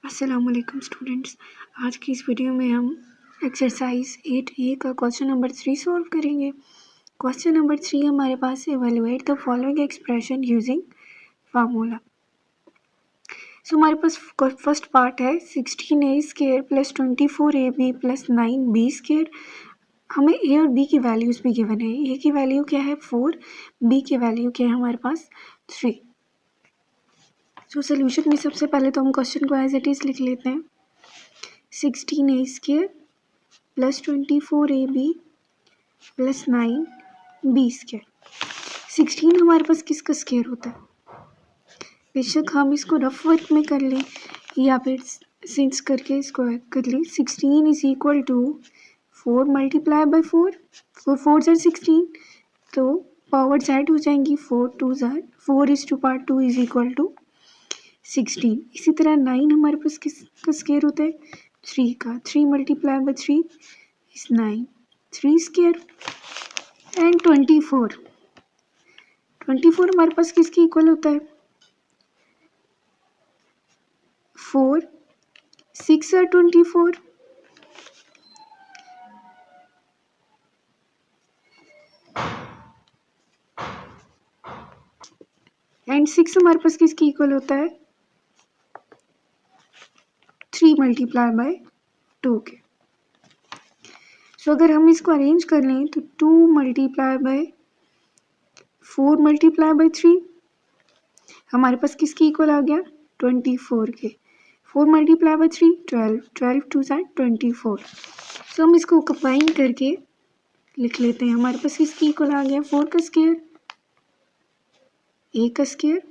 अस्सलामुअलैकुम स्टूडेंट्स। आज की इस वीडियो में हम एक्सरसाइज 8A का क्वेश्चन नंबर 3 सॉल्व करेंगे। क्वेश्चन नंबर 3 हमारे पास evaluate the following expression using formula. So हमारे पास फर्स्ट पार्ट है 16A² plus 24AB plus 9B²। हमें ए और बी की वैल्यूज़ भी गिवन है। ए की वैल्यू क्या है 4, बी की वैल्यू क्या है हमारे पास 3। सो सोल्यूशन में सबसे पहले तो हम क्वेश्चन को एज इट इज़ लिख लेते हैं। 16A² plus 24AB plus 9B²। 16 हमारे पास किसका स्क्वायर होता है? बेशक हम इसको रफ वर्क में कर लें या फिर सिंस करके इसको कर लें। 16 is equal to 4 multiply by 4, 4 ज़ार 16, तो पावर्स ऐड हो जाएंगी। 4 2 ज़ार 4 is to power 2 is equal to 16। इसी तरह 9 हमारे पास किसका स्क्वायर होता है? 3 का। 3 multiply by 3 is 9, 3 square. And 24 हमारे पास किसके इक्वल होता है? 4 6 और 24 एंड 6 हमारे पास किसके इक्वल होता है? 3 मल्टीप्लाई बाय 2 के। सो अगर हम इसको अरेंज कर लें तो 2 मल्टीप्लाई बाय 4 मल्टीप्लाई बाय 3 हमारे पास किसके इक्वल आ गया? 24 के। 4 मल्टीप्लाई बाय 3 12, 12 2 ज़ार 24। सो हम इसको कंबाइन करके लिख लेते हैं। हमारे पास किसकी इक्वल आ गया? 4 का स्क्वायर, ए का स्क्वायर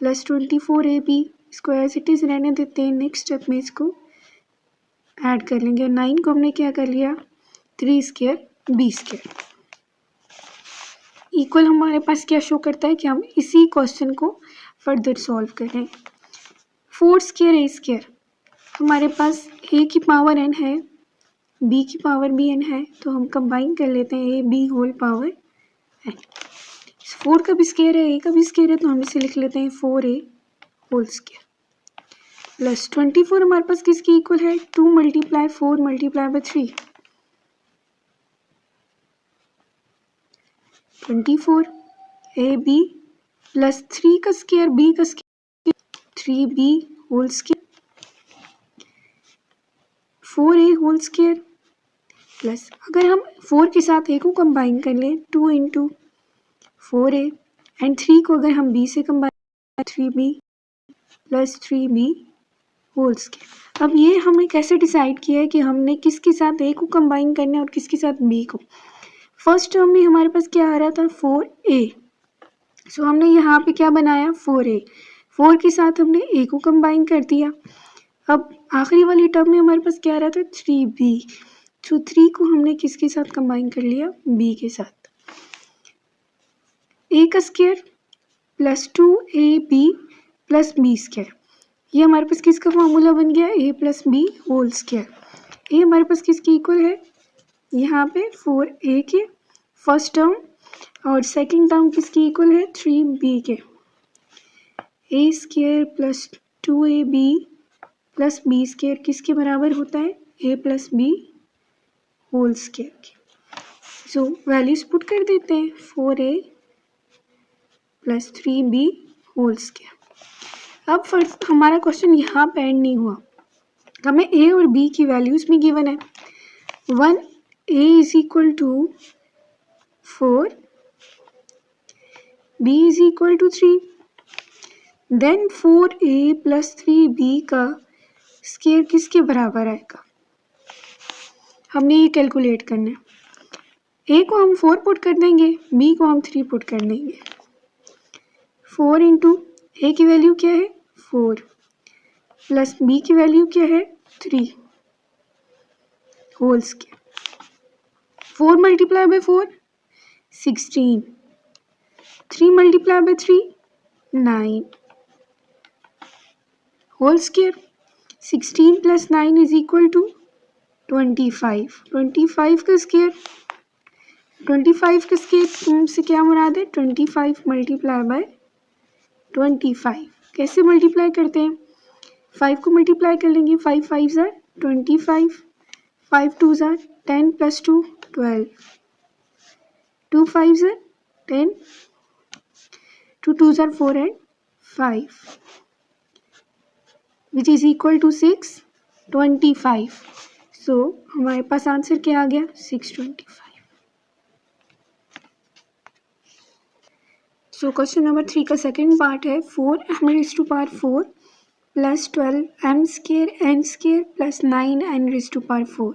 प्लस 24AB। इसको एज इट इज़ रहने देते हैं। नेक्स्ट स्टेप में इसको ऐड कर लेंगे और 9 को हमने क्या कर लिया? 3 स्क्वायर B²। इक्वल हमारे पास क्या शो करता है कि हम इसी क्वेश्चन को फर्दर सॉल्व करें। 4 स्क्वायर A², हमारे पास ए की पावर n है, बी की पावर भी n है, तो हम कंबाइन कर लेते हैं A B whole power n। 4 का भी स्क्वायर है, ए का भी स्क्वायर है, तो हम इसे लिख लेते हैं 4A होल स्क्वायर प्लस 24 हमारे पास किसकी इक्वल है? 2 multiply 4 multiply by 3, 24 AB plus 3 का स्क्वायर बी का square 3B whole square 4A whole square plus, अगर हम 4 के साथ ए को कंबाइन कर लें 2 इंटू 4A एंड 3 को अगर हम B से combine 3B plus 3B whole square. अब ये हमने कैसे डिसाइड किया है कि हमने किसके साथ ए को कंबाइन करना है और किसके साथ बी को? फर्स्ट टर्म में हमारे पास क्या आ रहा था? 4A। सो हमने यहाँ पे क्या बनाया? 4A। 4 के साथ हमने ए को कंबाइन कर दिया। अब आखिरी वाली टर्म में हमारे पास क्या आ रहा था? 3B। सो 3 को हमने किसके साथ कंबाइन कर लिया? B के साथ। ए का square plus 2AB plus B²। ये हमारे पास किसका फॉर्मूला बन गया? A plus B whole square. A हमारे पास किसकी इक्वल है? यहाँ पे 4A के फर्स्ट टर्म और सेकंड टर्म किसकी इक्वल है? 3B के। A² plus 2AB plus B² किसके बराबर होता है? A plus B whole square के। सो वैल्यूज पुट कर देते हैं 4A plus 3B whole square. अब फर्स्ट हमारा क्वेश्चन यहाँ पे एंड नहीं हुआ, हमें ए और बी की वैल्यूज भी गिवन है। 1A is equal to 4, B is equal to 3, then 4A plus 3B का स्क्वायर किसके बराबर आएगा? हमने ये कैलकुलेट करना है। ए को हम 4 पुट कर देंगे, बी को हम 3 पुट कर देंगे। 4 इंटू ए की वैल्यू क्या है? 4 प्लस बी की वैल्यू क्या है? 3 whole square. 4 multiply by 4 16, 3 multiply by 3 9 whole square. 16 plus 9 is equal to 25। 25 का स्क्वायर, 25 का स्क्वायर से क्या मुराद है? 25 मल्टीप्लाई बाय 25। कैसे मल्टीप्लाई करते हैं? 5 को मल्टीप्लाई कर लेंगे, 5 5 ज़ार 25, 5 2 ज़ार 10 + 2 12, 2 5 ज़ार 10, 2 2 ज़ार 4 and 5, which is equal to 625. सो हमारे पास आंसर क्या आ गया? 625. सो क्वेश्चन नंबर 3 का सेकेंड पार्ट है 4m⁴ plus 12m² n² plus 9n⁴.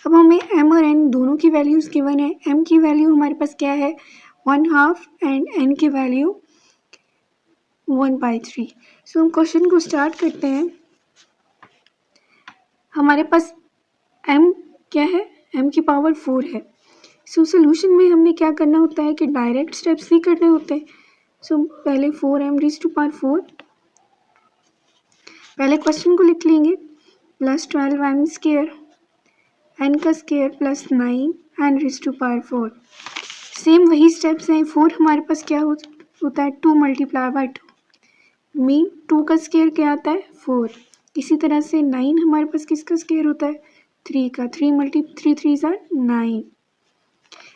अब हमें m और n दोनों की वैल्यूज़ गिवन है. m की वैल्यू हमारे पास क्या है? 1/2 एंड n की वैल्यू 1/3. सो हम क्वेश्चन को स्टार्ट करते हैं. हमारे पास m क्या है? m की पावर 4 है. सो सोल्यूशन में हमने क्या करना होता है कि डायरेक्ट स्टेप्स नहीं करने होते. सो पहले 4m⁴ पहले क्वेश्चन को लिख लेंगे plus 12m² n² plus 9n⁴. Same वही स्टेप्स हैं. 4 हमारे पास क्या होता है? 2 × 2 मीन 2 का स्क्वायर क्या आता है? 4. इसी तरह से 9 हमारे पास किसका स्क्वायर होता है? 3 का. 3 × 3 = 9.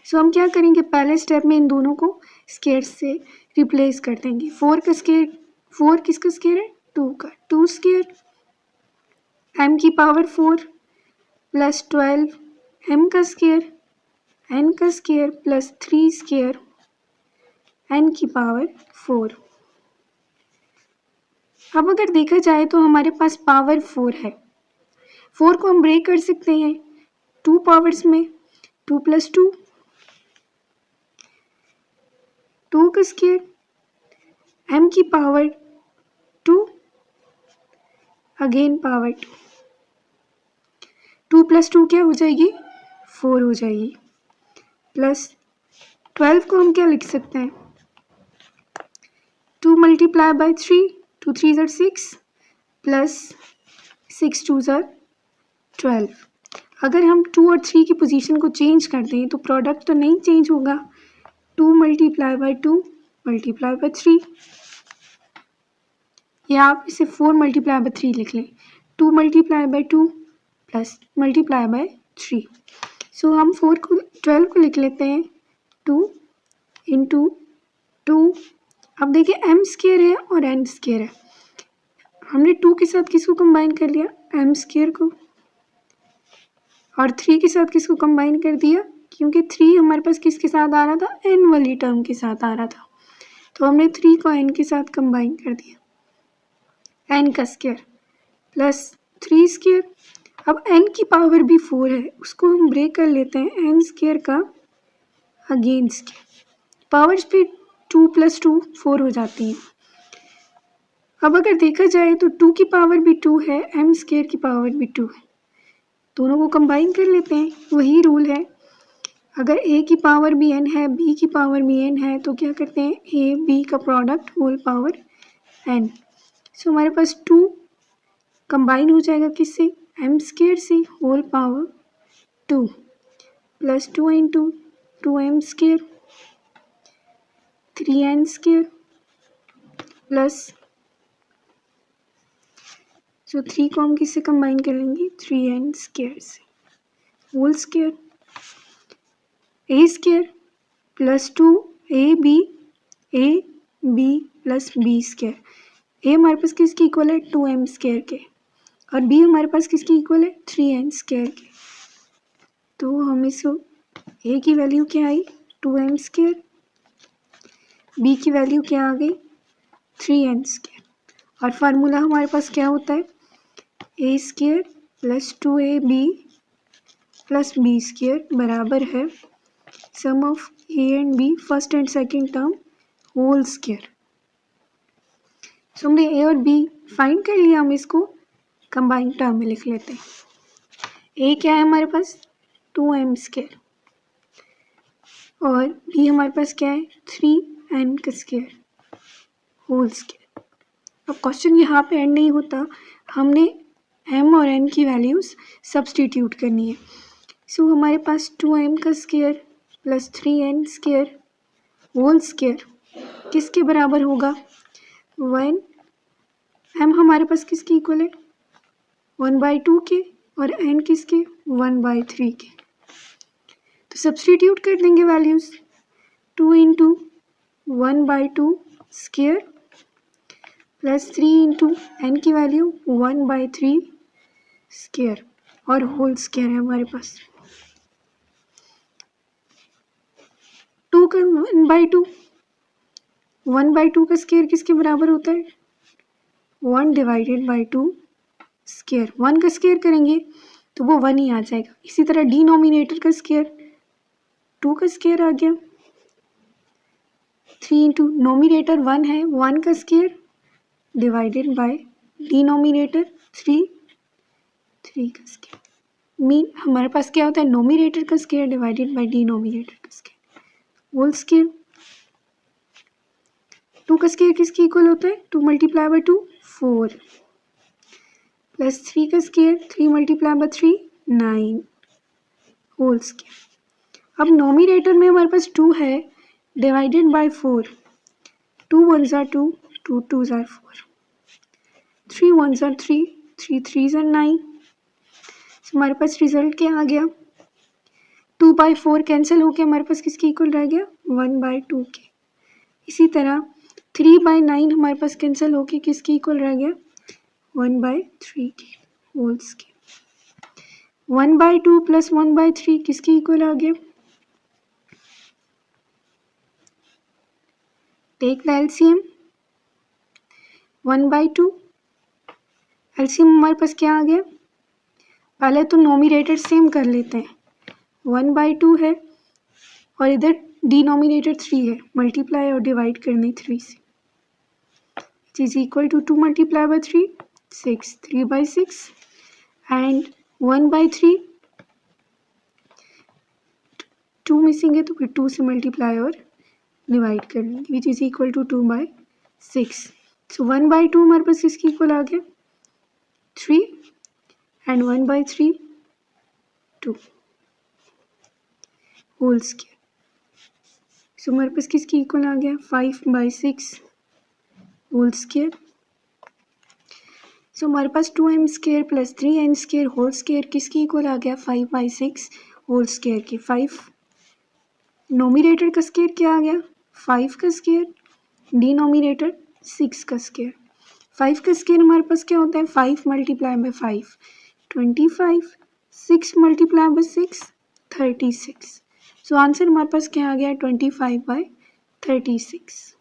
सो हम क्या करेंगे? पहले स्टेप में इन दोनों को स्क्वायर से रिप्लेस कर देंगे. 4 का स्क्वायर, 4 किसका स्क्वायर है? 2 का. 2 स्क्वायर m की पावर 4 प्लस 12 m का स्क्वायर n का स्क्वायर प्लस 3 स्क्वायर n की पावर 4. अब अगर देखा जाए तो हमारे पास पावर 4 है. 4 को हम ब्रेक कर सकते हैं 2 पावर्स में. 2 + 2, 2 का स्क्वायर m की पावर 2 अगेन पावर 2. 2 + 2 क्या हो जाएगी? 4 हो जाएगी. प्लस 12 को हम क्या लिख सकते हैं? 2 × 3, 2 3 = 6 प्लस 6 2 = 12. अगर हम 2 और 3 की पोजीशन को चेंज कर दें तो प्रोडक्ट तो नहीं चेंज होगा. 2 × 2 × 3, या आप इसे 4 × 3 लिख लें. 2 × 2 प्लस × 3. सो हम 12 को लिख लेते हैं 2 × 2. अब देखिए m² है और n² है. हमने 2 के साथ किसको कंबाइन कर लिया? m² को. और 3 के साथ किसको कंबाइन कर दिया? क्योंकि 3 हमारे पास किसके साथ आ रहा था? n वाली टर्म के साथ आ रहा था. तो हमने 3 को n के साथ कंबाइन कर दिया. n का स्क्वायर प्लस 3². अब n की पावर भी 4 है, उसको हम ब्रेक कर लेते हैं n² का अगेन स्क्वायर. पावर्स भी 2 + 2 4 हो जाती हैं. अब अगर देखा जाए तो 2 की पावर भी 2 है, m² की पावर भी 2 है. दोनों को कंबाइन कर लेते हैं. वही रूल है, अगर a की पावर भी n है, b की पावर भी n है, तो क्या करते हैं? a b का product whole power n. So हमारे पास 2 कंबाइन हो जाएगा किससे? m² से whole power 2 plus 2 × 2m² 3n² plus, so 3 को हम किससे कंबाइन कर लेंगे? 3n² से whole square a² plus 2 ab plus b². a हमारे पास किसकी इक्वल है? 2m² के. और b हमारे पास किसकी इक्वल है? 3n² के. तो हम इसको a की वैल्यू क्या आई? 2m². b की वैल्यू क्या आ गई? 3n². और फार्मूला हमारे पास क्या होता है? a² plus 2ab plus b² बराबर है sum of a and b first and second term whole square. So हमने a और b फाइंड कर लिया. हम इसको कंबाइंड टर्म में लिख लेते हैं. a क्या है हमारे पास? 2m² और b हमारे पास क्या है? 3n² whole square. अब क्वेश्चन यहाँ पे एंड नहीं होता, हमने m और n की वैल्यूज़ सब्सटीट्यूट करनी है. सो हमारे पास 2m² plus 3n² whole square किसके बराबर होगा? 1 m हमारे पास किसके इक्वल है 1/2 के और n किसके 1/3 के। तो सब्सटीट्यूट कर देंगे values 2 into 1/2 square plus 3 into N की वैल्यू 1/3 स्क्वायर और होल स्क्वायर है हमारे पास 2 का 1/2 का स्क्वायर किसके बराबर होता है 1/2 स्क्वायर 1 का स्क्वायर करेंगे तो वो 1 ही आ जाएगा। इसी तरह डिनोमिनेटर का स्क्वायर 2 का स्क्वायर आ गया 3 इंटू नोमिनेटर 1 है 1 का स्क्वायर डिवाइडेड बाय डिनोमिनेटर 3 का स्क्वायर। मीन हमारे पास क्या होता है नोमिनेटर का स्क्वायर डिवाइडेड बाय डिनोमिनेटर का स्क्वायर होल स्क्वायर। 2 का स्क्वायर किसके इक्वल होता है 2 मल्टीप्लाई बाय 2 4 प्लस 3 का square 3 multiply by 3 9 whole square. अब नोमिनेटर में हमारे पास 2 है divided by 4 2 1s are 2 2 2s are 4 3 1s are 3 3 3s are 9। हमारे पास रिजल्ट क्या आ गया 2/4 कैंसिल होके हमारे पास किसके इक्वल रह गया 1/2 के। इसी तरह 3/9 हमारे पास कैंसिल होके किसके इक्वल रह गया 1/3 के होल स्क्वायर। 1/2 प्लस 1/3 किसके इक्वल आ गया टेक द एलसीएम 1/2 एलसीएम हमारे पास क्या आ गया पहले तो नोमिनेटर सेम कर लेते हैं 1/2 है और इधर डिनोमिनेटर 3 है मल्टीप्लाई और डिवाइड करने 3 से which is equal to 2 multiplied by 3 6 3/6 and 1/3 2 missing है तो फिर 2 से मल्टीप्लाई और डिवाइड कर लेंगे विच इज इक्वल टू 2/6। सो 1/2 हमारे पास किसकी इक्वल आ गया 3 एंड 1/3 2 होल स्क्वायर। सो हमारे पास किसकी इक्वल आ गया 5/6 होल स्क्वायर। सो हमारे पास 2m square plus 3n square whole square किसकी इक्वल आ गया 5/6 होल स्क्वायर की 5। नोमिनेटर का स्क्वायर क्या आ गया 5 का स्क्वायर डिनोमिनेटर 6 का स्क्वायर। 5 का स्क्वायर हमारे पास क्या होता है 5 multiply by 5 25 6 multiply by 6 36। So answer हमारे पास क्या आ गया 25/36।